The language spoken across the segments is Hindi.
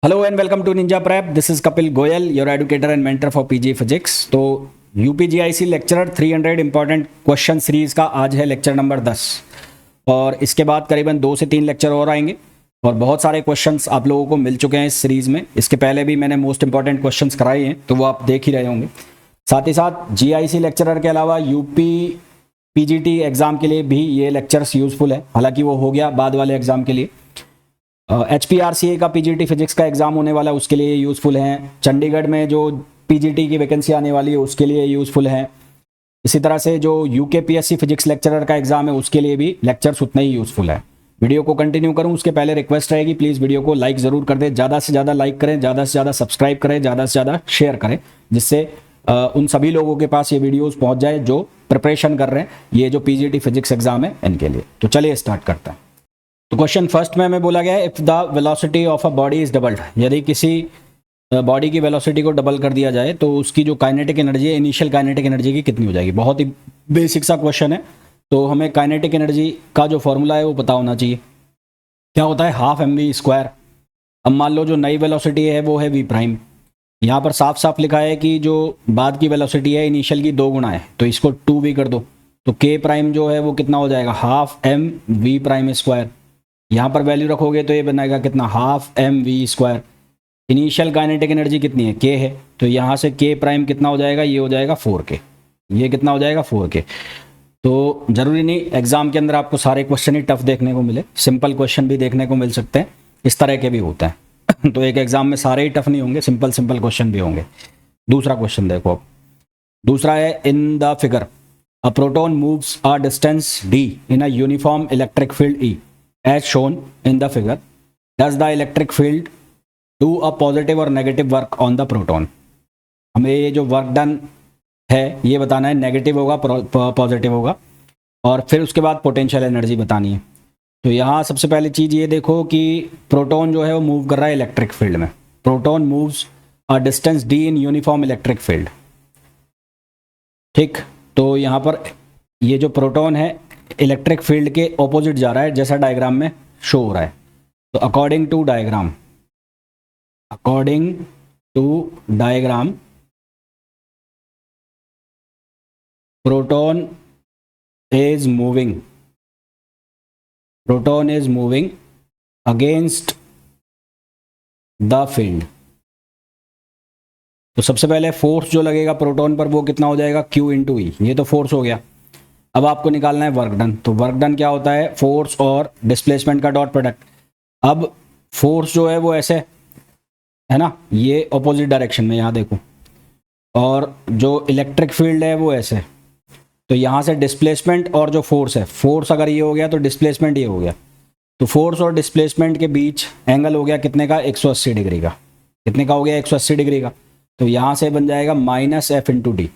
Hello and welcome to Ninja Prep. This is Kapil Goyal, your educator and mentor for PG physics. तो UPGIC lecturer 300 important question series का आज है लेक्चर नंबर 10 और इसके बाद करीबन 2 से 3 लेक्चर और आएंगे और बहुत सारे क्वेश्चंस आप लोगों को मिल चुके हैं इस सीरीज में। इसके पहले भी मैंने मोस्ट इंपॉर्टेंट क्वेश्चंस कराए हैं तो वो आप देख ही रहे होंगे। साथ ही साथ जीआईसी लेक्चरर के अलावा यूपी पीजीटी एग्जाम के लिए भी ये लेक्चर्स यूजफुल है, हालांकि वो हो गया बाद वाले एग्जाम के लिए। HPRCA का पीजीटी फिजिक्स का एग्जाम होने वाला है उसके लिए यूज़फुल हैं। चंडीगढ़ में जो पीजीटी की वैकेंसी आने वाली है उसके लिए यूज़फुल हैं। इसी तरह से जो यूकेपीएससी फिजिक्स लेक्चरर का एग्जाम है उसके लिए भी लेक्चर्स उतने ही यूज़फुल है। वीडियो को कंटिन्यू करूं उसके पहले रिक्वेस्ट रहेगी, प्लीज़ वीडियो को लाइक ज़रूर कर दें, ज़्यादा से ज़्यादा लाइक करें, ज़्यादा से ज़्यादा सब्सक्राइब करें, ज़्यादा से ज़्यादा शेयर करें, जिससे उन सभी लोगों के पास ये वीडियोज़ पहुँच जाए जो प्रिपरेशन कर रहे हैं ये जो पीजीटी फिजिक्स एग्जाम है इनके लिए। तो चलिए स्टार्ट करते हैं। तो क्वेश्चन फर्स्ट में हमें बोला गया है if the velocity of a body is doubled, यदि किसी बॉडी की वेलोसिटी को डबल कर दिया जाए तो उसकी जो काइनेटिक एनर्जी है, इनिशियल काइनेटिक एनर्जी की कितनी हो जाएगी। बहुत ही बेसिक सा क्वेश्चन है, तो हमें काइनेटिक एनर्जी का जो फॉर्मूला है वो पता होना चाहिए। क्या होता है, हाफ एम वी स्क्वायर। अब मान लो जो नई वेलोसिटी है वो है वी प्राइम, यहाँ पर साफ साफ लिखा है कि जो बाद की वेलोसिटी है इनिशियल की 2 गुना है, तो इसको 2 भी कर दो तो के प्राइम जो है वो कितना हो जाएगा, half M V prime square. यहाँ पर वैल्यू रखोगे तो ये बनाएगा कितना, half M V square. Initial kinetic energy कितनी है, के है, तो यहाँ से के प्राइम कितना हो जाएगा, ये हो जाएगा 4k। ये कितना हो जाएगा, 4k। तो ज़रूरी नहीं एग्जाम के अंदर आपको सारे क्वेश्चन ही टफ देखने को मिले, सिंपल क्वेश्चन भी देखने को मिल सकते हैं, इस तरह के भी होते हैं। तो एक एग्जाम में सारे ही टफ नहीं होंगे, सिंपल सिंपल क्वेश्चन भी होंगे। दूसरा क्वेश्चन देखो अब। दूसरा है in the figure a proton moves a distance d in a uniform electric field E as shown in the figure. Does the electric field do a positive or negative work on the proton? हमें ये जो वर्क डन है ये बताना है, नेगेटिव होगा पॉजिटिव होगा, और फिर उसके बाद पोटेंशियल एनर्जी बतानी है। तो यहाँ सबसे पहली चीज़ ये देखो कि प्रोटॉन जो है वो मूव कर रहा है इलेक्ट्रिक फील्ड में। Proton moves a distance d in uniform electric field, ठीक। तो यहाँ पर ये जो प्रोटॉन है इलेक्ट्रिक फील्ड के ऑपोजिट जा रहा है, जैसा डायग्राम में शो हो रहा है। तो according to diagram proton is moving against the field. तो सबसे पहले फोर्स जो लगेगा प्रोटॉन पर वो कितना हो जाएगा, Q इंटू ई। ये तो फोर्स हो गया। अब आपको निकालना है वर्क डन। तो वर्क डन क्या होता है, फोर्स और डिस्प्लेसमेंट का डॉट प्रोडक्ट। अब फोर्स जो है वो ऐसे है ना, ये ऑपोजिट डायरेक्शन में, यहाँ देखो, और जो इलेक्ट्रिक फील्ड है वो ऐसे। तो यहाँ से डिस्प्लेसमेंट और जो फोर्स है, फोर्स अगर ये हो गया तो डिस्प्लेसमेंट ये हो गया। तो फोर्स और डिस्प्लेसमेंट के बीच एंगल हो गया कितने का, 180 डिग्री का। कितने का हो गया, 180 डिग्री का। तो यहाँ से बन जाएगा माइनस एफ इंटू डी,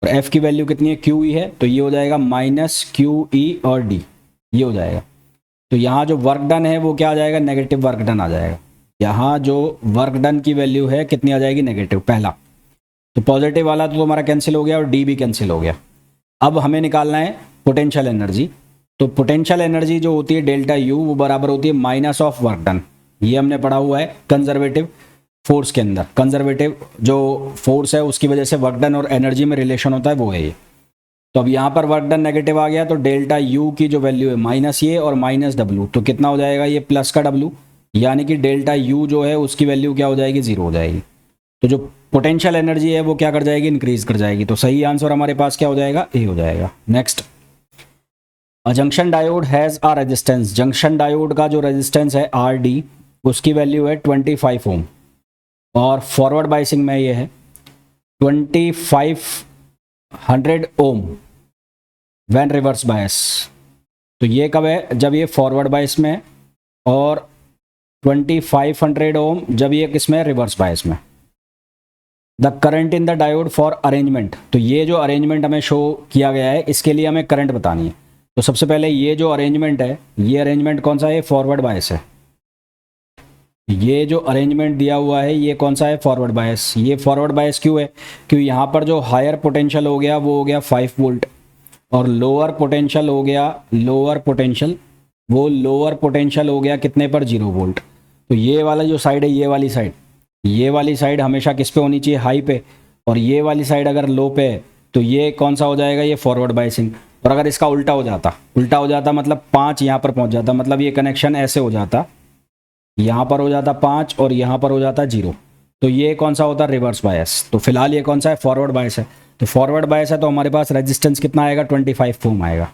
और एफ की वैल्यू कितनी है, क्यू ई है, तो ये हो जाएगा माइनस क्यू ई और डी, ये हो जाएगा। तो यहाँ जो वर्क डन है वो क्या आ जाएगा, नेगेटिव वर्क डन आ जाएगा। यहाँ जो वर्क डन की वैल्यू है कितनी आ जाएगी, नेगेटिव, पहला। तो पॉजिटिव वाला तो हमारा कैंसिल हो गया और डी भी कैंसिल हो गया। अब हमें निकालना है पोटेंशियल एनर्जी। तो पोटेंशियल एनर्जी जो होती है डेल्टा यू, वो बराबर होती है माइनस ऑफ वर्क डन। ये हमने पढ़ा हुआ है कंजर्वेटिव फोर्स के अंदर। कंजर्वेटिव जो फोर्स है उसकी वजह से वर्क डन और एनर्जी में रिलेशन होता है, वो है ये। तो अब यहाँ पर वर्क डन नेगेटिव आ गया तो डेल्टा यू की जो वैल्यू है माइनस ये और माइनस डब्ल्यू, तो कितना हो जाएगा, ये प्लस का डब्ल्यू, यानी कि डेल्टा यू जो है उसकी वैल्यू क्या हो जाएगी, 0 हो जाएगी। तो जो पोटेंशियल एनर्जी है वो क्या कर जाएगी, इंक्रीज कर जाएगी। तो सही आंसर हमारे पास क्या हो जाएगा, ए हो जाएगा। Next, a junction diode has a resistance. Junction diode का जो रेजिस्टेंस है आर डी, उसकी वैल्यू है 25 ओम, और फॉरवर्ड बायसिंग में ये है 2500 ओम व्हेन रिवर्स बायस। तो ये कब है, जब ये फॉरवर्ड बायस में, और 2500 ओम जब ये किसमें, रिवर्स बायस में। The current in the diode for arrangement. तो ये जो अरेंजमेंट हमें शो किया गया है इसके लिए हमें करंट बतानी है। तो सबसे पहले ये जो अरेंजमेंट है, ये अरेंजमेंट कौन सा है, फॉरवर्ड बायस है। ये जो अरेंजमेंट दिया हुआ है ये कौन सा है, फॉरवर्ड बायस। ये फॉरवर्ड बायस क्यों है, क्योंकि यहाँ पर जो हायर पोटेंशियल हो गया वो हो गया 5 वोल्ट, और लोअर पोटेंशियल हो गया, लोअर पोटेंशियल हो गया कितने पर, 0 वोल्ट। तो ये वाला जो साइड है, ये वाली साइड हमेशा किस पे होनी चाहिए, हाई पे, और ये वाली साइड अगर लो पे है तो ये कौन सा हो जाएगा, ये फॉरवर्ड बायसिंग। और अगर इसका उल्टा हो जाता मतलब 5 यहाँ पर पहुँच जाता, मतलब ये कनेक्शन ऐसे हो जाता, यहाँ पर हो जाता 5 और यहाँ पर हो जाता 0, तो ये कौन सा होता, रिवर्स बायस। तो फिलहाल ये कौन सा है, फॉरवर्ड बायस है। तो फॉरवर्ड बायस है तो हमारे पास रेजिस्टेंस कितना आएगा, 25 ओम आएगा,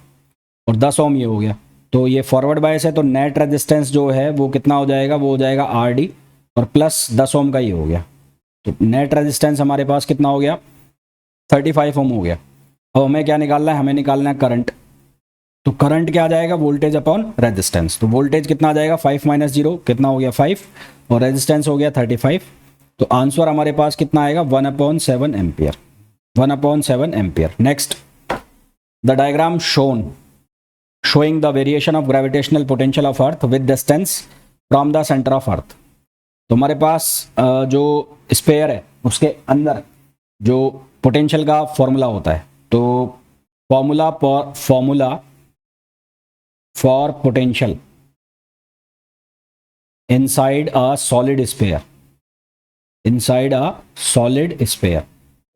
और 10 ओम ये हो गया। तो ये फॉरवर्ड बायस है तो नेट रेजिस्टेंस जो है वो कितना हो जाएगा, वो हो जाएगा RD और प्लस 10 ओम का ये हो गया। तो नेट रेजिस्टेंस हमारे पास कितना हो गया, 35 ओम हो गया। अब हमें क्या निकालना है, हमें निकालना है करंट। तो करंट क्या आ जाएगा, वोल्टेज अपॉन रेजिस्टेंस। तो वोल्टेज कितना आ जाएगा, 5 - 0 कितना हो गया, 5, और रेजिस्टेंस हो गया 35। तो आंसर हमारे पास कितना आएगा, 1/7 ampere, 1/7 ampere. Next, the diagram showing the variation of gravitational potential of earth with distance from the center of earth। तो हमारे पास जो स्पेयर है उसके अंदर जो पोटेंशियल का फॉर्मूला होता है, तो formula for potential inside a solid sphere,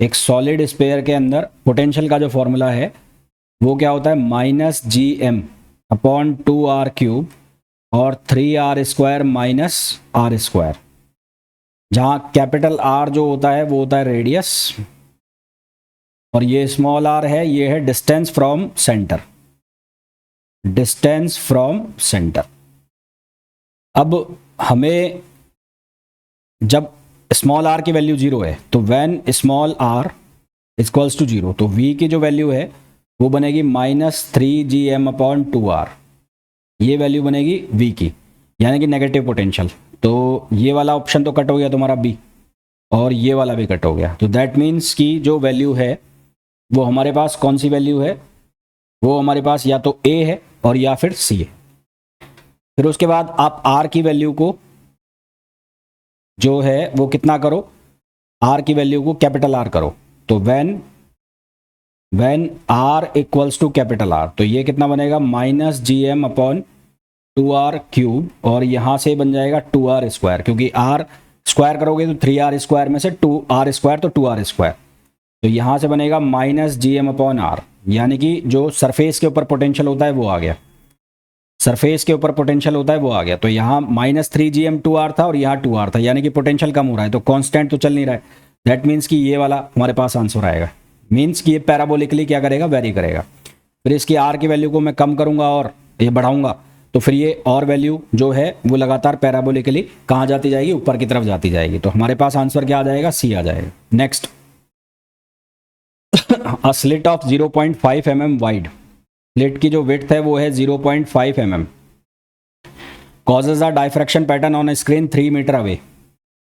एक सॉलिड स्पेयर के अंदर पोटेंशियल का जो फॉर्मूला है वो क्या होता है, -Gm/2r³ और 3r² - r², जहाँ कैपिटल R जो होता है वो होता है रेडियस, और ये स्मॉल r है, ये है डिस्टेंस फ्रॉम सेंटर। अब हमें जब स्मॉल r की वैल्यू 0 है तो when small r equals to 0, तो v की जो वैल्यू है वो बनेगी -3Gm/2r, ये वैल्यू बनेगी v की, यानी कि नेगेटिव पोटेंशियल। तो ये वाला ऑप्शन तो कट हो गया तुम्हारा B, और ये वाला भी कट हो गया। तो दैट मीन्स कि जो वैल्यू है वो हमारे पास कौन सी वैल्यू है, वो हमारे पास या तो A है और या फिर C है। फिर उसके बाद आप R की वैल्यू को जो है वो कितना करो, R की वैल्यू को कैपिटल R करो। तो when R equals to capital R, तो ये कितना बनेगा, -Gm/2r³, और यहाँ से बन जाएगा 2r², क्योंकि R स्क्वायर करोगे तो 3r² में से 2r², तो 2r², तो यहाँ से बनेगा -Gm/R, यानी कि जो सरफेस के ऊपर पोटेंशियल होता है वो आ गया, तो यहाँ -3Gm/2r था और यहाँ 2r था, यानी कि पोटेंशियल कम हो रहा है, तो कांस्टेंट तो चल नहीं रहा है। दैट मीन्स कि ये वाला हमारे पास आंसर आएगा, मीन्स कि ये पैराबोलिकली क्या करेगा, वेरी करेगा। फिर इसकी R की वैल्यू को मैं कम करूंगा और ये बढ़ाऊंगा, तो फिर ये और वैल्यू जो है वो लगातार पैराबोलिकली कहाँ जाती जाएगी, ऊपर की तरफ जाती जाएगी। तो हमारे पास आंसर क्या आ जाएगा, C आ जाएगा। Next, a slit of 0.5 mm wide, slit की जो विड्थ है वो है 0.5 mm, causes a diffraction pattern on screen 3 metre away,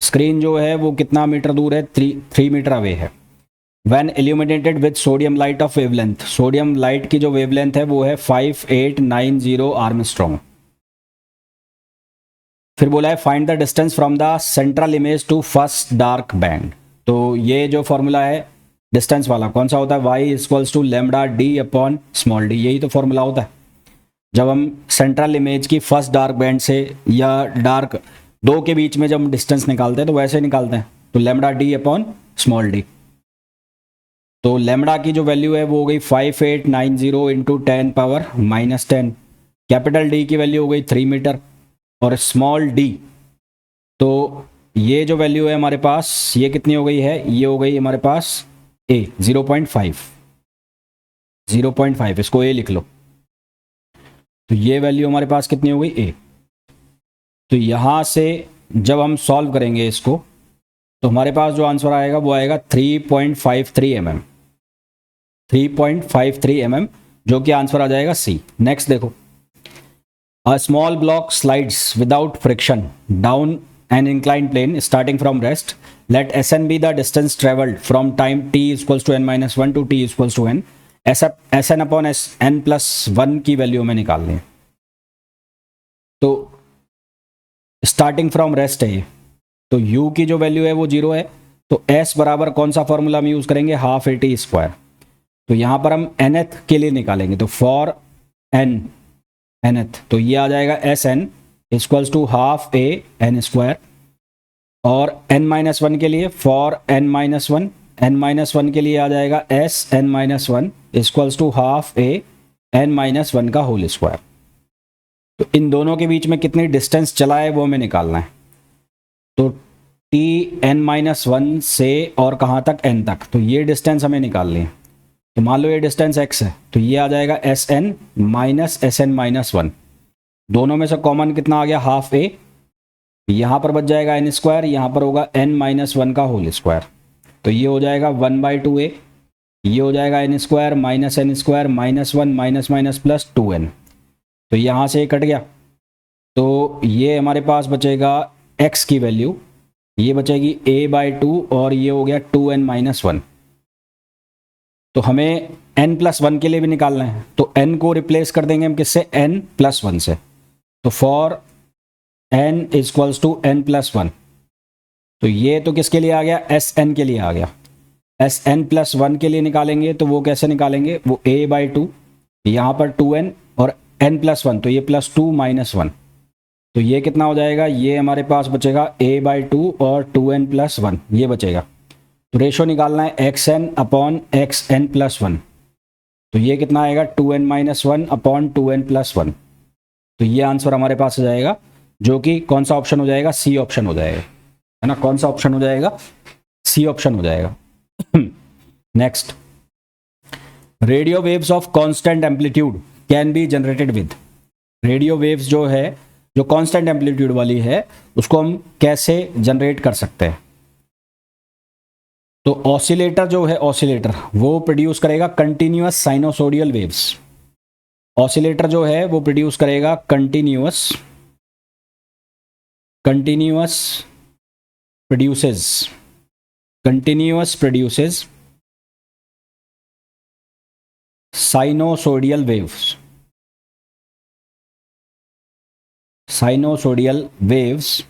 screen जो है वो कितना मीटर दूर है, 3 मीटर अवे है। When illuminated with sodium light of wavelength, sodium light की जो वेवलेंथ है वो है 5890 आर्मस्ट्रॉन्ग। फिर बोला है find the distance from the central image to first dark band. तो ये जो फॉर्मूला है डिस्टेंस वाला कौन सा होता है, y इक्वल्स टू λd/d, यही तो फॉर्मूला होता है जब हम सेंट्रल इमेज की फर्स्ट डार्क बैंड से या डार्क 2 के बीच में जब हम डिस्टेंस निकालते हैं तो वैसे निकालते हैं, तो λd/d। तो लैम्बडा की जो वैल्यू है वो हो गई 5890 इंटू 10⁻⁻10, कैपिटल D की वैल्यू हो गई 3 मीटर, और स्मॉल d, तो ये जो वैल्यू है हमारे पास ये कितनी हो गई है, ये हो गई हमारे पास A 0.5, इसको A लिख लो। तो ये वैल्यू हमारे पास कितनी हो गई, A। तो यहाँ से जब हम सॉल्व करेंगे इसको तो हमारे पास जो आंसर आएगा वो आएगा 3.53 mm, जो कि आंसर आ जाएगा C। नेक्स्ट देखो, a small block slides without friction down an incline plane starting from rest, let Sn be the distance travelled from time t equals to n-1 to t equals to n। Sn/n+1 की वैल्यू हमें निकालनी है। तो स्टार्टिंग फ्रॉम रेस्ट है, तो u की जो वैल्यू है वो 0 है, तो s बराबर कौन सा फॉर्मूला हम यूज करेंगे, हाफ AT²। तो यहाँ पर हम nth के लिए निकालेंगे, तो फॉर nth, तो ये आ जाएगा Sn equals to half A N square, और n-1 के लिए फॉर n-1 के लिए आ जाएगा S n-1 equals to half A n-1 का होल स्क्वायर। तो इन दोनों के बीच में कितनी डिस्टेंस चला है वो हमें निकालना है। तो t n-1 से और कहाँ तक n तक, तो ये डिस्टेंस हमें निकालनी है। तो मान लो ये डिस्टेंस x है, तो ये आ जाएगा sn माइनस sn-1। दोनों में से कॉमन कितना आ गया, हाफ ए, यहाँ पर बच जाएगा n स्क्वायर, यहाँ पर होगा n-1 का होल स्क्वायर। तो ये हो जाएगा 1/2a, ये हो जाएगा n square minus n square minus 1 minus minus plus 2n। तो यहाँ से कट गया, तो ये हमारे पास बचेगा x की वैल्यू, ये बचेगी a/2 और ये हो गया 2n-1। तो हमें n+1 के लिए भी निकालना है, तो n को रिप्लेस कर देंगे हम किससे, n+1 से। तो for n equals to n+1, तो ये तो किसके लिए आ गया, Sn के लिए आ गया। Sn+1 के लिए निकालेंगे तो वो कैसे निकालेंगे, वो a/2, यहाँ पर 2n और n+1, तो ये +2 - 1, तो ये कितना हो जाएगा, ये हमारे पास बचेगा a/2 और 2n+1 ये बचेगा। तो रेशो निकालना है xn/xn+1, तो ये कितना आएगा 2n-1/2n+1। तो ये आंसर हमारे पास आ जाएगा, जो कि कौन सा ऑप्शन हो जाएगा, सी ऑप्शन हो जाएगा, है ना। कौन सा ऑप्शन हो जाएगा, सी ऑप्शन हो जाएगा। Next, radio waves of constant amplitude can be generated with. Radio waves जो है, जो कांस्टेंट एम्पलीट्यूड वाली है, उसको हम कैसे जनरेट कर सकते हैं। तो ऑसिलेटर जो है, ऑसिलेटर वो प्रोड्यूस करेगा कंटिन्यूअस साइनोसोडियल वेव्स। ऑसिलेटर जो है वो प्रोड्यूस करेगा continuous produces sinusoidal waves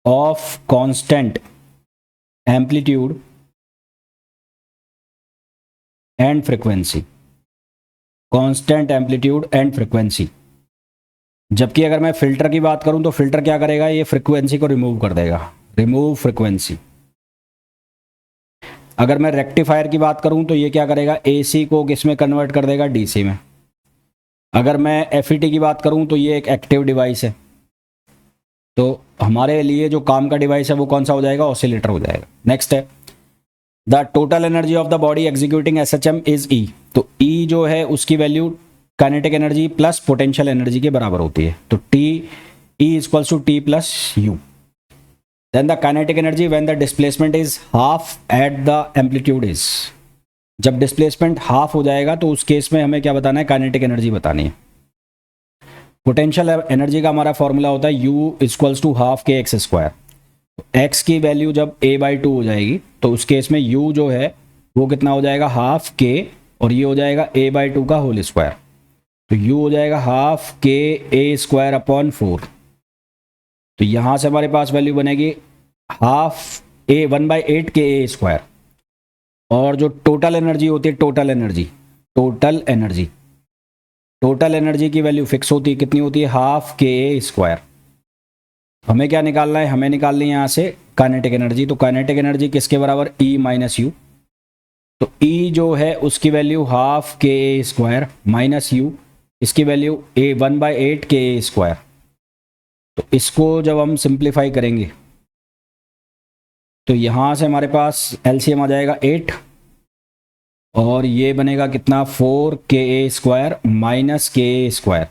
of constant amplitude and frequency, constant amplitude and frequency. जबकि अगर मैं फिल्टर की बात करूं तो फिल्टर क्या करेगा, ये फ्रीक्वेंसी को रिमूव कर देगा, रिमूव फ्रीक्वेंसी। अगर मैं रेक्टिफायर की बात करूं तो ये क्या करेगा, एसी को किस में कन्वर्ट कर देगा, डीसी में। अगर मैं एफईटी की बात करूं तो ये एक एक्टिव डिवाइस है, तो हमारे लिए जो काम का डिवाइस है वो कौन सा हो जाएगा, ऑसिलेटर हो जाएगा। नेक्स्ट है, the total energy of the body executing SHM is E. तो ई जो है उसकी value kinetic energy plus potential energy के बराबर होती है। तो T E equals to T plus U. Then the kinetic energy when the displacement is half at the amplitude is. जब डिस्प्लेसमेंट हाफ हो जाएगा तो उस केस में हमें क्या बताना है, काइनेटिक एनर्जी बतानी है। पोटेंशियल एनर्जी का हमारा फॉर्मूला होता है U इक्वल्स टू हाफ के एक्स स्क्वायर। एक्स की वैल्यू जब a/2 हो जाएगी तो उस केस में U जो है वो कितना हो जाएगा, हाफ के, और ये हो जाएगा a/2 का होल स्क्वायर। तो U हो जाएगा हाफ के a²/4। तो यहाँ से हमारे पास वैल्यू बनेगी हाफ a 1/8 के a²। और जो टोटल एनर्जी होती है, टोटल एनर्जी की वैल्यू फिक्स होती है, कितनी होती है, हाफ के a²। हमें क्या निकालना है, हमें निकालनी है यहाँ से काइनेटिक एनर्जी। तो काइनेटिक एनर्जी किसके बराबर, E - U। तो E जो है उसकी वैल्यू हाफ के a² माइनस U, इसकी वैल्यू a 1/8 के a²। तो इसको जब हम सिंप्लीफाई करेंगे तो यहाँ से हमारे पास एलसीएम आ जाएगा 8, और ये बनेगा कितना, 4 के a² माइनस के a²।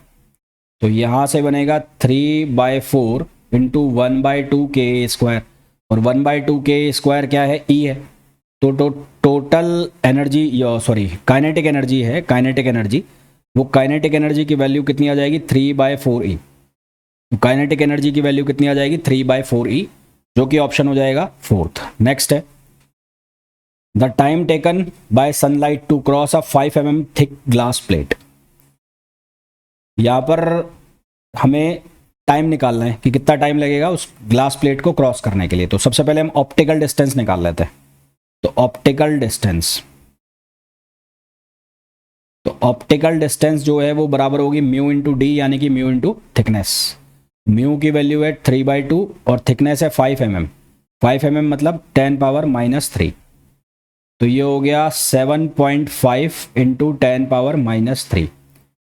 तो यहाँ से बनेगा 3/4 इंटू 1/2 के a², और 1/2 के a² क्या है, E है। तो total energy, sorry kinetic energy है, काइनेटिक एनर्जी, वो काइनेटिक एनर्जी की वैल्यू कितनी आ जाएगी, 3/4E। काइनेटिक एनर्जी की वैल्यू कितनी आ जाएगी, 3/4E, जो कि ऑप्शन हो जाएगा फोर्थ। नेक्स्ट है, the time taken by sunlight to cross a 5 mm thick glass plate. यहाँ पर हमें टाइम निकालना है कि कितना टाइम लगेगा उस ग्लास प्लेट को क्रॉस करने के लिए। तो सबसे पहले हम ऑप्टिकल डिस्टेंस निकाल लेते हैं। तो ऑप्टिकल डिस्टेंस, तो ऑप्टिकल डिस्टेंस जो है वो बराबर होगी म्यू इंटू डी, यानी कि म्यू इंटू थिकनेस। म्यू की वैल्यू है 3/2 और थिकनेस है 5 mm। 5 mm मतलब 10⁻³ तो ये हो गया 7.5 इंटू 10⁻³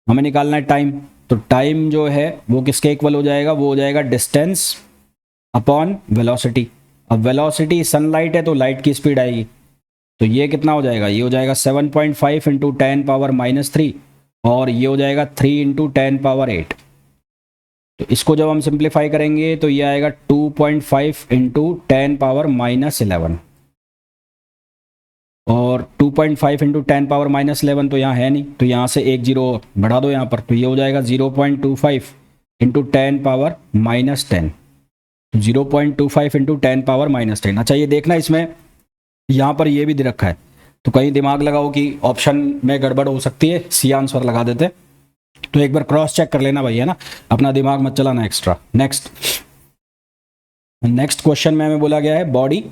हमें निकालना है टाइम। तो टाइम जो है वो किसके इक्वल हो जाएगा, वो हो जाएगा डिस्टेंस अपॉन वेलोसिटी। अब वेलोसिटी सनलाइट है तो लाइट की स्पीड आएगी, तो ये कितना हो जाएगा, ये हो जाएगा 7.5 इंटू 10⁻³ और ये हो जाएगा 3 इंटू 10⁸। तो इसको जब हम सिंप्लीफाई करेंगे तो ये आएगा 2.5 इंटू 10⁻11 और 2.5 इंटू 10⁻11 तो यहाँ है नहीं, तो यहाँ से एक जीरो बढ़ा दो यहाँ पर, तो ये हो जाएगा 0.25 इंटू 10⁻10। तो 0.25 इंटू 10⁻10। अच्छा ये देखना, इसमें यहाँ पर ये भी दे रखा है, तो कहीं दिमाग लगाओ कि ऑप्शन में गड़बड़ हो सकती है, सी आंसर लगा देते। तो एक बार क्रॉस चेक कर लेना भाई, है ना, अपना दिमाग मत चलाना एक्स्ट्रा। नेक्स्ट क्वेश्चन में हमें बोला गया है body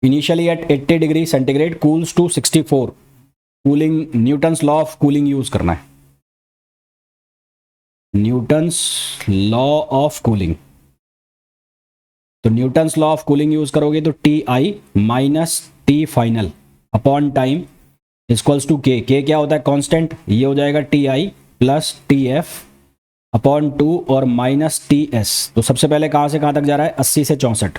initially at 80 degree centigrade cools to 64, cooling, Newton's law of cooling use करना है। न्यूटन्स लॉ ऑफ कूलिंग, तो Newton's law of cooling use करोगे तो TI minus T final upon time equals to K। K क्या होता है, कांस्टेंट, ये हो जाएगा TI प्लस TF अपॉन 2 और माइनस TS। तो सबसे पहले कहाँ से कहाँ तक जा रहा है, 80 से 64,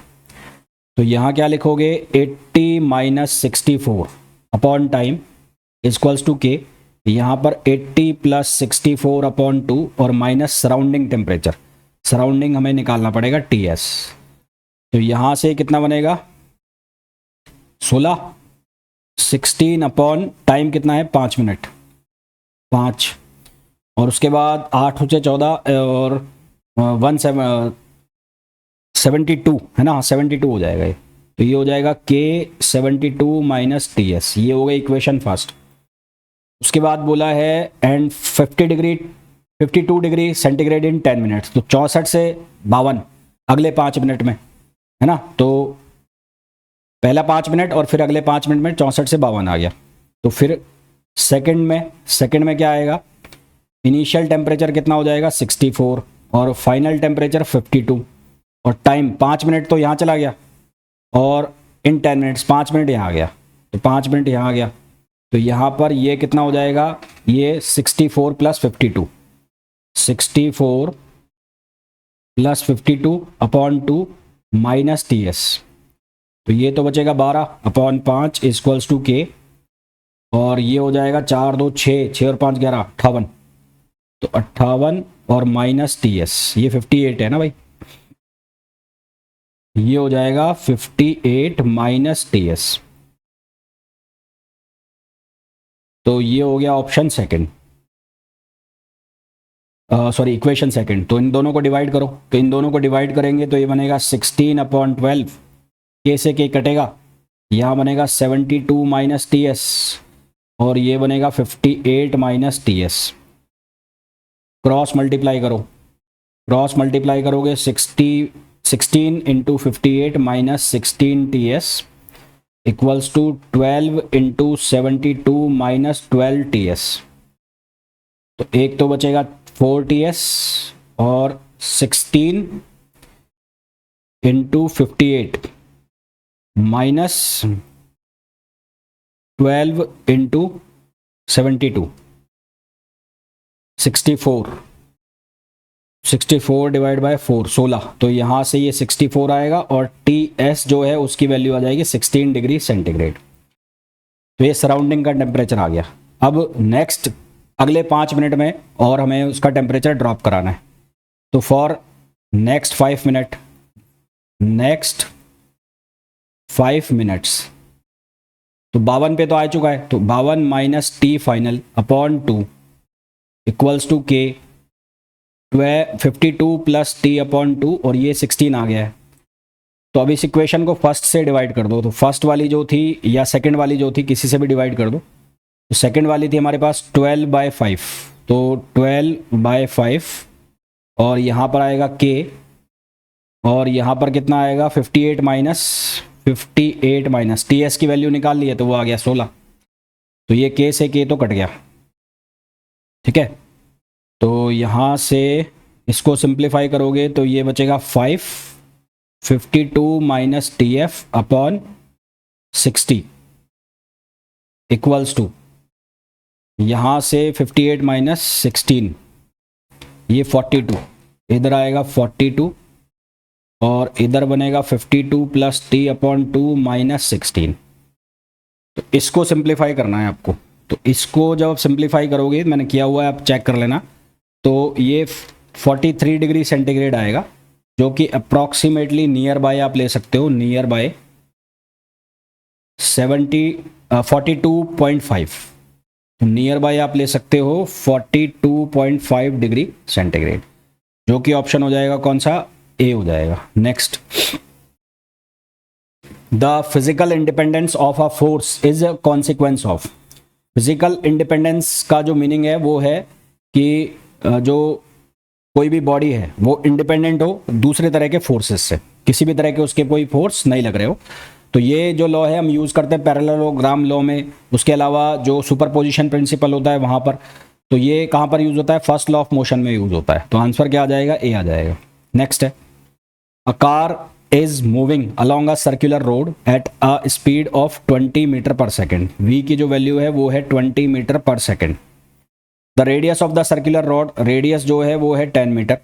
तो यहाँ क्या लिखोगे 80 minus 64 upon time equals to K। यहाँ पर 80 प्लस 64 अपॉन 2 और माइनस सराउंडिंग टेम्परेचर, सराउंडिंग हमें निकालना पड़ेगा TS। तो यहाँ से कितना बनेगा 16, 16 अपॉन टाइम कितना है 5 मिनट, 5 और उसके बाद 8 से 14 और 72 है ना, 72 हो जाएगा ये। तो ये हो जाएगा K 72 माइनस TS, ये हो गई इक्वेशन फर्स्ट। उसके बाद बोला है and 52 degree centigrade in 10 minutes, तो 64 से 52 अगले 5 मिनट में, है ना। तो पहला 5 मिनट और फिर अगले 5 मिनट में 64 से 52 आ गया। तो फिर सेकंड में क्या आएगा, इनिशियल टेम्परेचर कितना हो जाएगा 64 और फाइनल टेम्परेचर 52 और टाइम 5 मिनट तो यहाँ चला गया और इन 10 मिनट्स 5 मिनट यहाँ आ गया, तो 5 मिनट यहाँ आ गया। तो यहाँ पर ये कितना हो जाएगा, ये 64 plus 52, 64 plus 52 upon 2 minus TS, तो ये तो बचेगा 12 अपॉन 5 इक्वल्स टू K और ये हो जाएगा 4 2 6, 6 और 5 11, 58, तो 58 और माइनस TS, ये 58 है ना भाई, ये हो जाएगा 58 माइनस TS। तो ये हो गया option second, sorry equation second. तो इन दोनों को डिवाइड करो, तो इन दोनों को डिवाइड करेंगे तो ये बनेगा 16 अपॉन 12, K से K कटेगा, यहाँ बनेगा 72 माइनस TS और ये बनेगा 58 माइनस TS। क्रॉस मल्टीप्लाई करो, क्रॉस मल्टीप्लाई करोगे 16 into 58 minus 16 TS equals to 12 into 72 minus 12 TS। तो एक तो बचेगा 4 TS और 16 into 58 minus 12 into 72, 64 divide by 4, 16। तो यहाँ से ये 64 आएगा और TS जो है उसकी वैल्यू आ जाएगी 16 डिग्री सेंटीग्रेड। तो ये सराउंडिंग का टेम्परेचर आ गया। अब नेक्स्ट अगले 5 मिनट में और हमें उसका टेम्परेचर ड्रॉप कराना है। तो for next 5 minute, next 5 minutes, तो 52 पे तो आ चुका है, तो 52 minus T final upon 2 equals to K 52 plus T upon 2 और ये 16 आ गया है। तो अब इस इक्वेशन को फर्स्ट से डिवाइड कर दो, तो फर्स्ट वाली जो थी या सेकंड वाली जो थी किसी से भी डिवाइड कर दो। तो सेकंड वाली थी हमारे पास 12/5, तो 12/5 और यहाँ पर आएगा K और यहाँ पर कितना आएगा 58 माइनस TS की वैल्यू निकाल ली है तो वो आ गया 16। तो ये K से K तो कट गया, ठीक है, तो यहाँ से इसको सिंप्लीफाई करोगे तो ये बचेगा 552 minus T F upon 60 equals to, यहाँ से 58 माइनस 16 ये 42, इधर आएगा 42 और इधर बनेगा 52 प्लस टी अपॉन 2 माइनस 16। तो इसको सिंप्लीफाई करना है आपको, तो इसको जब आप सिंप्लीफाई करोगे, मैंने किया हुआ है आप चेक कर लेना, तो ये 43 डिग्री सेंटीग्रेड आएगा, जो कि अप्रॉक्सीमेटली नियर बाय आप ले सकते हो, नियर बाय 42.5, नियर बाय आप ले सकते हो 42.5 डिग्री सेंटीग्रेड, जो कि ऑप्शन हो जाएगा कौन सा, ए हो जाएगा। Next, the physical independence of a force is a consequence of. Physical independence का जो मीनिंग है वो है कि जो कोई भी बॉडी है वो इंडिपेंडेंट हो दूसरे तरह के फोर्सेस से, किसी भी तरह के उसके कोई फोर्स नहीं लग रहे हो। तो ये जो लॉ है हम यूज़ करते हैं पैरेललोग्राम लॉ में, उसके अलावा जो सुपरपोजिशन प्रिंसिपल होता है वहाँ पर। तो ये कहाँ पर यूज़ होता है, फर्स्ट लॉ ऑफ मोशन में यूज़ होता है। तो आंसर क्या आ जाएगा, ए आ जाएगा। नेक्स्ट है, a car is moving along a circular road at a speed of 20 metre per second. V की जो वैल्यू है वो है 20 metre per second. The radius of the circular road, radius जो है वो है 10 metre.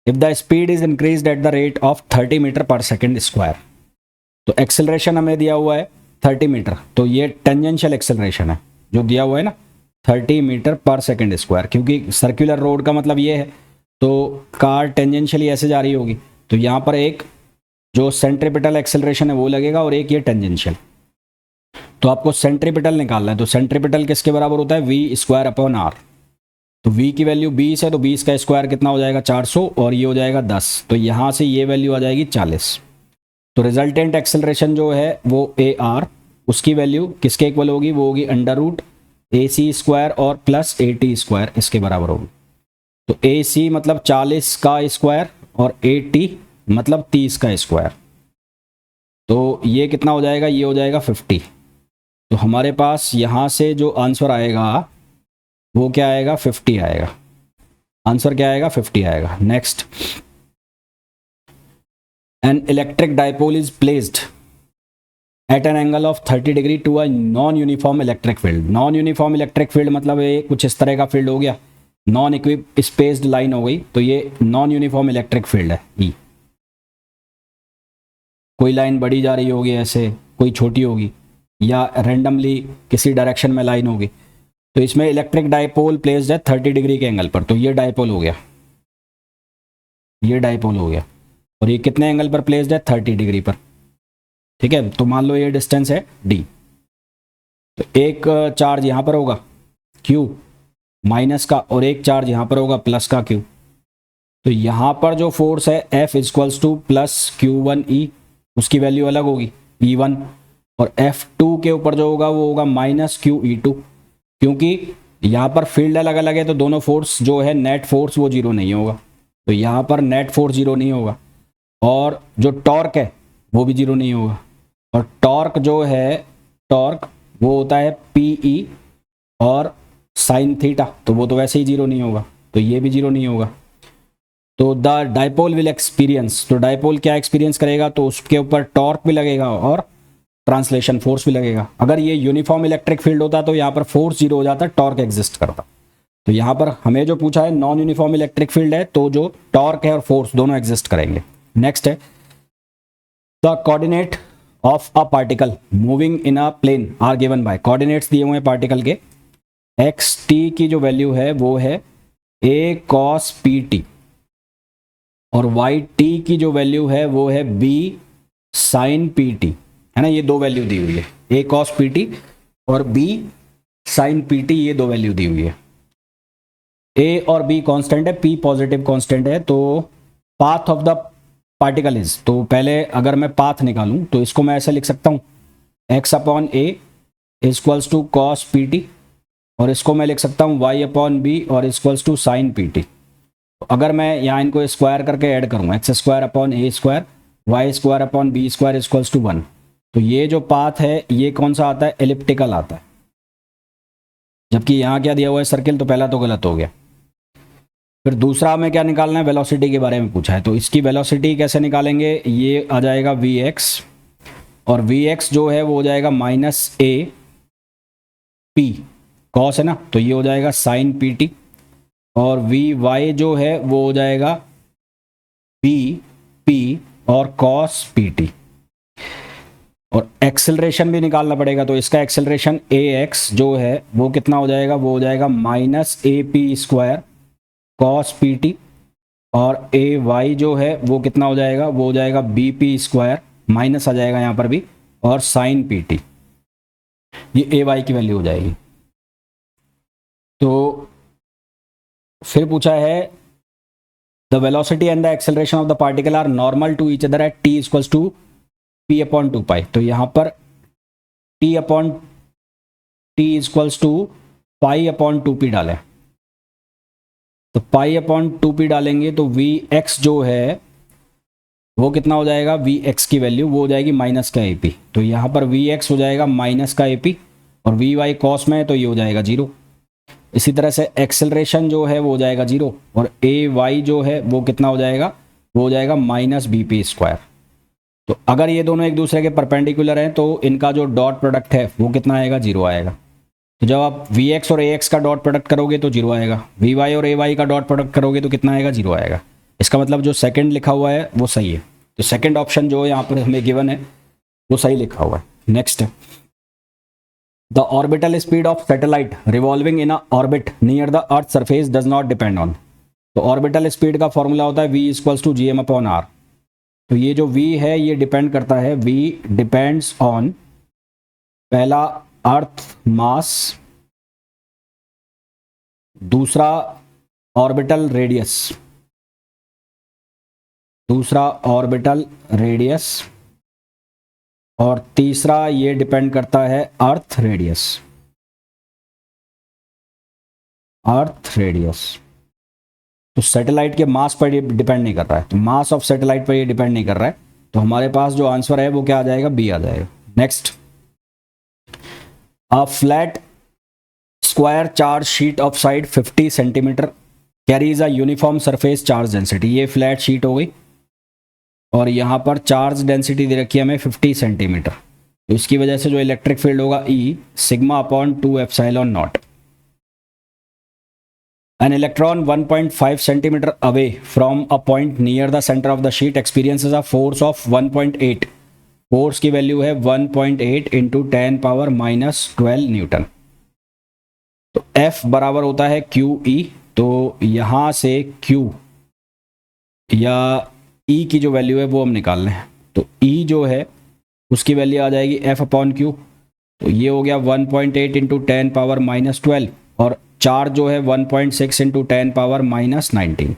If the speed is increase at the rate of 30 metre per second square. तो एक्सेलरेशन हमें दिया हुआ है 30 मीटर, तो ये टेंजेंशियल एक्सेलरेशन है जो दिया हुआ है ना, 30 मीटर पर सेकेंड स्क्वायर, क्योंकि सर्कुलर रोड का मतलब ये है, तो कार टेंजेंशियली ऐसे जा रही होगी, तो यहाँ पर एक जो सेंट्रीपिटल एक्सेलरेशन है वो लगेगा और एक ये टेंजेंशियल। तो आपको सेंट्रीपिटल निकालना है, तो सेंट्रीपिटल किसके बराबर होता है, वी स्क्वायर अपॉन आर। तो v की वैल्यू 20 है, तो 20 का स्क्वायर कितना हो जाएगा, 400, और ये हो जाएगा 10, तो यहाँ से ये वैल्यू आ जाएगी 40। तो रिजल्टेंट एक्सेलरेशन जो है वो ए आर, उसकी वैल्यू किसके इक्वल होगी, वो होगी अंडर रूट ए सी स्क्वायर और प्लस ए टी स्क्वायर, इसके बराबर होगी। तो ए सी मतलब 40 का स्क्वायर और ए टी मतलब 30 का स्क्वायर, तो ये कितना हो जाएगा, ये हो जाएगा 50। तो हमारे पास यहाँ से जो आंसर आएगा वो क्या आएगा, 50 आएगा। आंसर क्या आएगा, 50 आएगा। Next, an electric dipole is placed at an angle of 30 degree to a non uniform electric field. Non uniform electric field मतलब ये कुछ इस तरह का फील्ड हो गया, नॉन इक्विप स्पेस्ड लाइन हो गई, तो ये नॉन यूनिफॉर्म इलेक्ट्रिक फील्ड है। ई कोई लाइन बड़ी जा रही होगी ऐसे, कोई छोटी होगी, या रैंडमली किसी डायरेक्शन में लाइन होगी। तो इसमें इलेक्ट्रिक डाइपोल प्लेस्ड है 30 डिग्री के एंगल पर, तो ये डाइपोल हो गया, ये डाइपोल हो गया, और ये कितने एंगल पर प्लेस्ड है, 30 डिग्री पर। ठीक है, तो मान लो ये डिस्टेंस है डी, तो एक चार्ज यहाँ पर होगा Q माइनस का, और एक चार्ज यहाँ पर होगा प्लस का Q। तो यहाँ पर जो फोर्स है F equals two plus Q1E, उसकी वैल्यू अलग होगी E1, और F2 के ऊपर जो होगा वो होगा माइनस QE2, क्योंकि यहाँ पर फील्ड अलग अलग है, तो दोनों फोर्स जो है नेट फोर्स वो जीरो नहीं होगा, तो यहाँ पर नेट फोर्स जीरो नहीं होगा, और जो टॉर्क है वो भी जीरो नहीं होगा, और टॉर्क जो है, टॉर्क वो होता है PE और साइन थीटा, तो वो तो वैसे ही जीरो नहीं होगा, तो ये भी जीरो नहीं होगा। तो द डाइपोल विल एक्सपीरियंस, तो डाइपोल क्या एक्सपीरियंस करेगा, तो उसके ऊपर टॉर्क भी लगेगा और ट्रांसलेशन फोर्स भी लगेगा। अगर ये यूनिफॉर्म इलेक्ट्रिक फील्ड होता तो यहाँ पर फोर्स जीरो हो जाता, टॉर्क एग्जिस्ट करता। तो यहाँ पर हमें जो पूछा है नॉन यूनिफॉर्म इलेक्ट्रिक फील्ड है, तो जो टॉर्क है और फोर्स दोनों एग्जिस्ट करेंगे। नेक्स्ट है, the coordinate of a particle moving in a plane are given by. Coordinates दिए हुए हैं पार्टिकल के, एक्स टी की जो वैल्यू है वो है a cos pt, और वाई टी की जो वैल्यू है वो है b sin pt, है ना, ये दो वैल्यू दी हुई है, a cos pt और b sin pt, ये दो वैल्यू दी हुई है। a और b कांस्टेंट है, p पॉजिटिव कांस्टेंट है। तो path of the particle is, तो पहले अगर मैं पाथ निकालूं तो इसको मैं ऐसे लिख सकता हूं, x upon a equals to cos pt, और इसको मैं लिख सकता हूं y अपॉन b और इक्वल्स टू sin pt। तो अगर मैं यहाँ इनको स्क्वायर करके ऐड करूँ, X square upon A square Y square upon B square equals to 1, तो ये जो पाथ है ये कौन सा आता है, एलिप्टिकल आता है। जबकि यहाँ क्या दिया हुआ है सर्किल, तो पहला तो गलत हो गया। फिर दूसरा हमें क्या निकालना है, वेलोसिटी के बारे में पूछा है, तो इसकी वेलोसिटी कैसे निकालेंगे, ये आ जाएगा Vx, और Vx जो है वो हो जाएगा माइनस ए पी कॉस है ना, तो ये हो जाएगा साइन पी टी, और Vy जो है वो हो जाएगा बी पी और कॉस पी टी। और एक्सेलरेशन भी निकालना पड़ेगा, तो इसका एक्सेलरेशन ए एक्स जो है वो कितना हो जाएगा, वो हो जाएगा minus A P square cos P T, और ए वाई जो है वो कितना हो जाएगा, वो हो जाएगा बी पी स्क्वायर, माइनस आ जाएगा यहाँ पर भी, और साइन पी टी, ये ए वाई की वैल्यू हो जाएगी। तो फिर पूछा है the velocity and the acceleration of the particle are normal to each other at T equals to P upon two pi. तो यहाँ पर T upon T equals to pi upon two P डालें, तो पाई अपॉन टू पी डालेंगे तो वी एक्स जो है वो कितना हो जाएगा, वी एक्स की वैल्यू वो हो जाएगी माइनस का ए पी, तो यहाँ पर वी एक्स हो जाएगा माइनस का ए पी, और वी वाई कॉस में है तो ये हो जाएगा जीरो। इसी तरह से एक्सेलरेशन जो है वो हो जाएगा जीरो, और ए वाई जो है वो कितना हो जाएगा, वो हो जाएगा माइनस बी पी स्क्वायर। तो अगर ये दोनों एक दूसरे के परपेंडिकुलर हैं तो इनका जो डॉट प्रोडक्ट है वो कितना आएगा, जीरो आएगा। तो जब आप वी एक्स और ए एक्स का डॉट प्रोडक्ट करोगे तो जीरो आएगा, वी वाई और ए वाई का डॉट प्रोडक्ट करोगे तो कितना आएगा, जीरो आएगा। इसका मतलब जो सेकंड लिखा हुआ है वो सही है, तो सेकंड ऑप्शन जो यहाँ पर हमें गिवन है वो सही लिखा हुआ है। Next, the orbital speed of satellite revolving in a orbit near the earth surface does not depend on. तो ऑर्बिटल स्पीड का फॉर्मूला होता है v equals to G M upon R. तो ये जो v है ये डिपेंड करता है, v डिपेंड्स ऑन पहला अर्थ मास, दूसरा ऑर्बिटल रेडियस, और तीसरा ये डिपेंड करता है अर्थ रेडियस। तो सैटेलाइट के मास पर ये डिपेंड नहीं कर रहा है, तो मास ऑफ सैटेलाइट पर ये डिपेंड नहीं कर रहा है, तो हमारे पास जो आंसर है वो क्या आ जाएगा, बी आ जाएगा। Next, a flat square charge sheet of side 50 centimetre carries a uniform surface charge density. ये फ्लैट शीट हो गई और यहाँ पर चार्ज डेंसिटी दे रखी है हमें 50 सेंटीमीटर, तो इसकी वजह से जो इलेक्ट्रिक फील्ड होगा ई sigma upon 2 epsilon not. An electron 1.5 centimeter away from a point near the center of the sheet experiences a force of 1.8। Force की वैल्यू है 1.8 इंटू 10 पावर माइनस 12 न्यूटन। तो F बराबर होता है क्यू ई, तो यहाँ से Q या E की जो वैल्यू है वो हम निकाल लें, तो E जो है उसकी वैल्यू आ जाएगी F अपॉन क्यू, तो ये हो गया 1.8 इंटू 10 पावर माइनस 12, और चार्ज जो है 1.6 इंटू 10 पावर माइनस 19।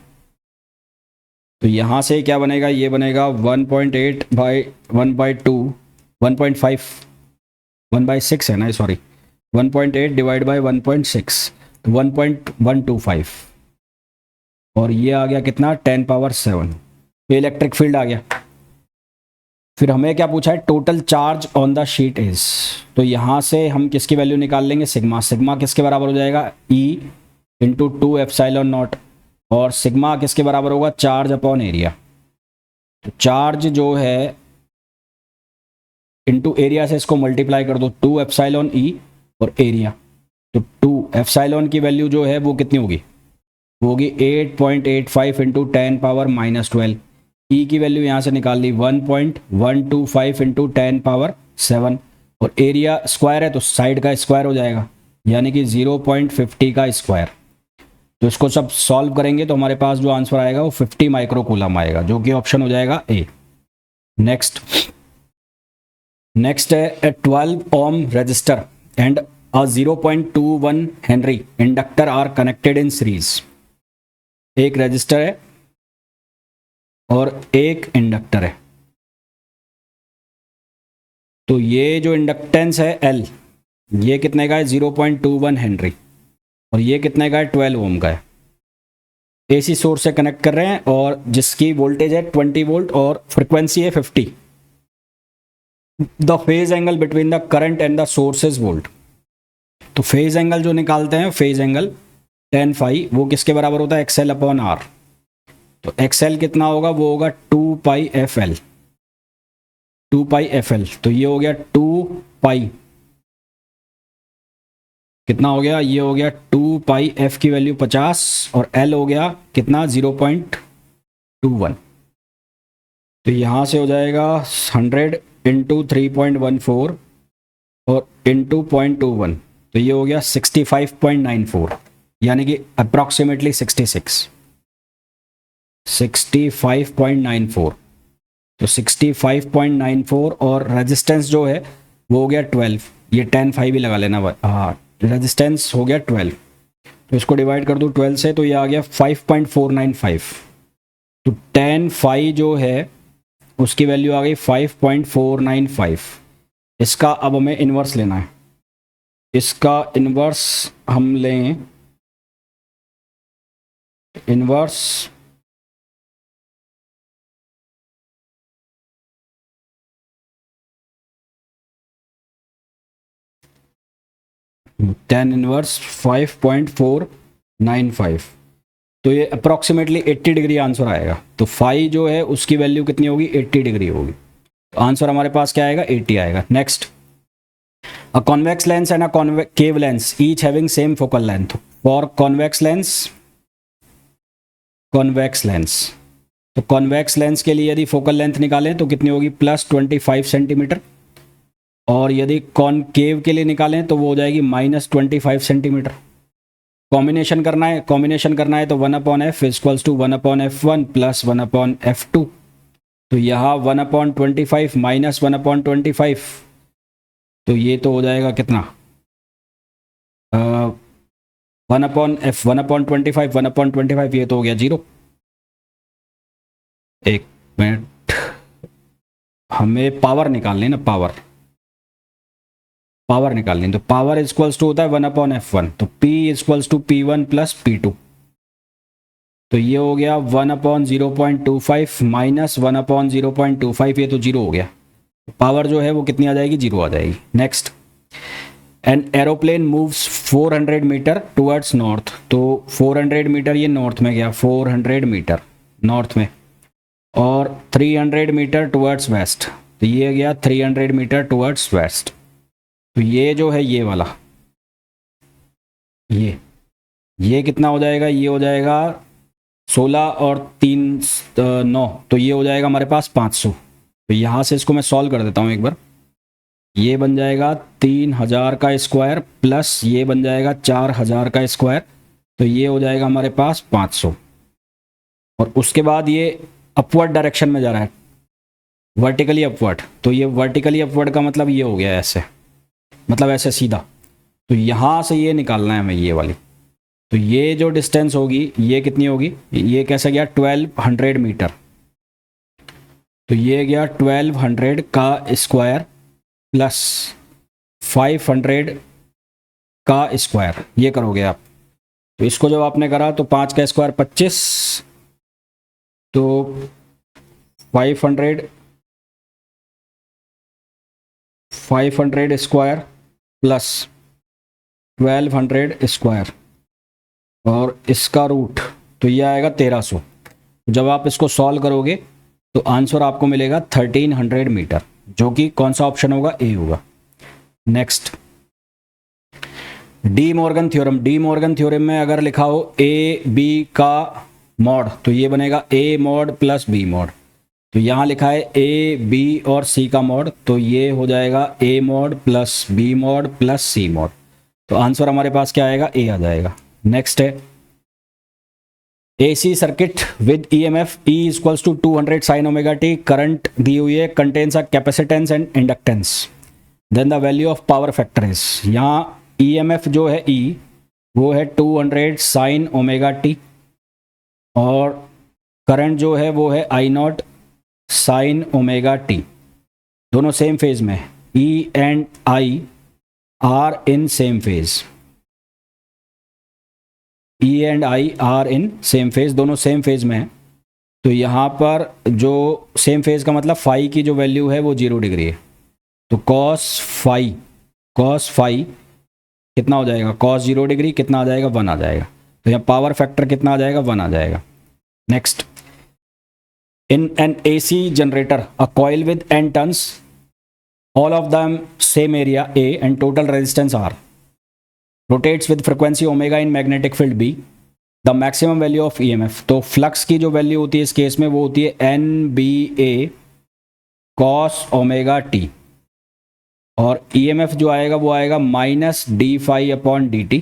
तो यहाँ से क्या बनेगा, ये बनेगा 1.8 बाई 1/2 1.5 1/6 है ना, सॉरी 1.8 डिवाइड बाई 1.6 तो 1.125, और ये आ गया कितना 10 पावर 7। तो इलेक्ट्रिक फील्ड आ गया। फिर हमें क्या पूछा है, total charge on the sheet is, तो यहाँ से हम किसकी वैल्यू निकाल लेंगे, सिग्मा किसके बराबर हो जाएगा, E इंटू 2 एप्सिलॉन नॉट, और सिग्मा किसके बराबर होगा, चार्ज अपॉन एरिया। तो चार्ज जो है इंटू एरिया से इसको मल्टीप्लाई कर दो, 2 एप्सिलॉन E और एरिया, तो 2 एप्सिलॉन की वैल्यू जो है वो कितनी होगी, वो होगी 8.85 इंटू 10 पावर माइनस 12। E की वैल्यू यहाँ से निकाल ली 1.125 इंटू 10 पावर 7, और एरिया स्क्वायर है तो साइड का स्क्वायर हो जाएगा, यानी कि 0.50 का स्क्वायर। तो इसको सब सॉल्व करेंगे तो हमारे पास जो आंसर आएगा वो 50 माइक्रोकूलम आएगा, जो कि ऑप्शन हो जाएगा ए। नेक्स्ट है a 12 ohm resistor and a 0.21 henry inductor are connected in series. एक रजिस्टर है और एक इंडक्टर है, तो ये जो इंडक्टेंस है L, ये कितने का है 0.21 हेनरी, और ये कितने का है 12 ओम का है। AC सोर्स से कनेक्ट कर रहे हैं और जिसकी वोल्टेज है 20 वोल्ट और फ्रिक्वेंसी है 50। The phase angle between the current and the source is volt. तो फेज एंगल जो निकालते हैं, फेज एंगल टेन फाई, वो किसके बराबर होता है, एक्सएल अपॉन आर। तो एक्सएल कितना होगा, वो होगा 2πfl, 2πfl। तो ये हो गया 2π, कितना हो गया, ये हो गया 2πf की वैल्यू 50 और l हो गया कितना 0.21। तो यहाँ से हो जाएगा 100 इंटू 3.14 और इंटू 0.21, तो ये हो गया 65.94, यानी कि अप्रॉक्सीमेटली 65.94। तो 65.94 और रेजिस्टेंस जो है वो हो गया 12, ये 10 फाइव भी लगा लेना, हाँ रेजिस्टेंस हो गया 12। तो इसको डिवाइड कर दूँ 12 से, तो ये आ गया 5.495। तो 10 फाइव जो है उसकी वैल्यू आ गई 5.495। इसका अब हमें इन्वर्स लेना है, इसका इन्वर्स हम लें, इन्वर्स tan इनवर्स 5.495, तो ये अप्रॉक्सीमेटली 80 डिग्री आंसर आएगा। तो फाई जो है उसकी वैल्यू कितनी होगी, 80 डिग्री होगी। तो आंसर हमारे पास क्या आएगा, 80 आएगा। Next, a convex lens and a concave lens each having same focal length. For convex lens, convex lens, तो कॉन्वेक्स लेंस के लिए यदि फोकल लेंथ निकालें तो कितनी होगी, +25 सेंटीमीटर, और यदि कॉनकेव के लिए निकालें तो वो हो जाएगी -25 सेंटीमीटर। कॉम्बिनेशन करना है, कॉम्बिनेशन करना है तो 1/f equals to 1/f1 plus 1/f2। तो यहाँ 1/25 माइनस 1/25, तो ये तो हो जाएगा कितना, 1/f 1/25 1/25, ये तो हो गया 0। एक मिनट, हमें पावर निकालनी है ना, पावर निकालनी। तो पावर इक्वल्स टू होता है 1/f1, तो P equals to P1 plus P2। तो ये हो गया 1/0.25 माइनस 1/0.25, ये तो 0 हो गया। पावर जो है वो कितनी आ जाएगी, 0 आ जाएगी। Next, an aeroplane moves 400 metre towards north. तो 400 मीटर ये नॉर्थ में गया, 400 मीटर नॉर्थ में, और 300 मीटर टुवर्ड्स वेस्ट, तो ये गया 300 मीटर टुवर्ड्स वेस्ट। तो ये जो है ये वाला, ये कितना हो जाएगा, ये हो जाएगा 16 और 3 9, तो ये हो जाएगा हमारे पास 500। तो यहाँ से इसको मैं सॉल्व कर देता हूँ एक बार। ये बन जाएगा 3000 का स्क्वायर प्लस ये बन जाएगा 4000 का स्क्वायर, तो ये हो जाएगा हमारे पास 500। और उसके बाद ये अपवर्ड डायरेक्शन में जा रहा है, वर्टिकली अपवर्ड। तो ये वर्टिकली अपवर्ड का मतलब ये हो गया ऐसे, मतलब ऐसे सीधा। तो यहाँ से ये निकालना है हमें, ये वाली। तो ये जो डिस्टेंस होगी ये कितनी होगी, ये कैसे गया 1200 मीटर। तो ये गया 1200 का स्क्वायर प्लस 500 का स्क्वायर, ये करोगे आप। तो इसको जब आपने करा तो 5 का स्क्वायर 25, तो 500 स्क्वायर प्लस 1200 स्क्वायर और इसका रूट, तो ये आएगा 1300। जब आप इसको सॉल्व करोगे तो आंसर आपको मिलेगा 1300 मीटर, जो कि कौन सा ऑप्शन होगा, ए होगा। Next, De Morgan theorem. De Morgan theorem में अगर लिखा हो ए बी का मॉड, तो ये बनेगा ए मॉड प्लस बी मॉड। तो यहाँ लिखा है ए बी और सी का मॉड, तो ये हो जाएगा A mod plus B mod plus C mod. तो आंसर हमारे पास क्या आएगा, ए आ जाएगा। नेक्स्ट है AC circuit with EMF E equals to 200 sin omega T, current दी हुई है, contains a capacitance and inductance, then the value of power factor is. यहाँ EMF जो है E वो है 200 sin ओमेगा टी, और करंट जो है वो है I0 sin ओमेगा टी। दोनों सेम फेज में, E and I are in same phase, E and I are in same phase, दोनों सेम फेज में है। तो यहाँ पर जो सेम फेज का मतलब फाई की जो वैल्यू है वो 0 डिग्री है। तो cos फाई कितना हो जाएगा, cos 0 डिग्री कितना आ जाएगा, 1 आ जाएगा। तो यहाँ पावर फैक्टर कितना आ जाएगा, 1 आ जाएगा। Next, in an AC generator a coil with n turns, all of them same area A and total resistance R, rotates with frequency omega in magnetic field B, the maximum value of EMF। तो फ्लक्स की जो वैल्यू होती है इस केस में वो होती है NBA cos ओमेगा t, और EMF जो आएगा वो आएगा -d∅/dt।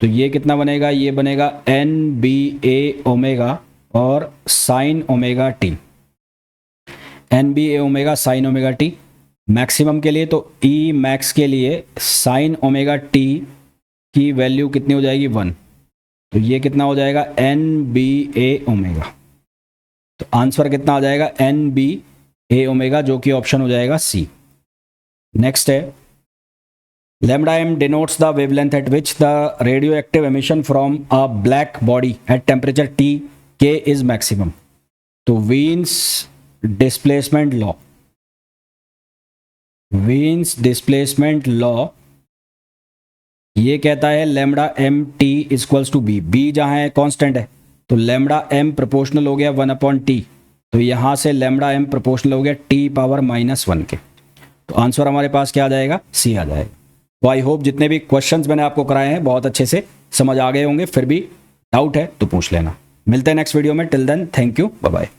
तो ये कितना बनेगा, ये बनेगा NBA ओमेगा और sine omega t, NBA omega sine omega t। Maximum के लिए तो E मैक्स के लिए साइन ओमेगा t की वैल्यू कितनी हो जाएगी, 1। तो ये कितना हो जाएगा, NBA ओमेगा। तो आंसर कितना आ जाएगा, NBA ओमेगा, जो कि ऑप्शन हो जाएगा C। नेक्स्ट है, lambda m denotes the wavelength at which the radioactive emission from a black body at temperature T(K) is maximum। तो Wien's displacement law, Wien's displacement law ये कहता है lambda M T equals to B. B जहाँ है कांस्टेंट है, तो लैम्डा एम प्रोपोर्शनल हो गया 1/T। तो यहाँ से लैम्डा एम प्रोपोर्शनल हो गया T⁻⁻1 के। तो आंसर हमारे पास क्या आ जाएगा, सी आ जाएगा। तो आई होप जितने भी क्वेश्चंस मैंने आपको कराए हैं बहुत अच्छे से समझ आ गए होंगे। फिर भी डाउट है तो पूछ लेना। मिलते हैं नेक्स्ट वीडियो में। Till then thank you, bye bye.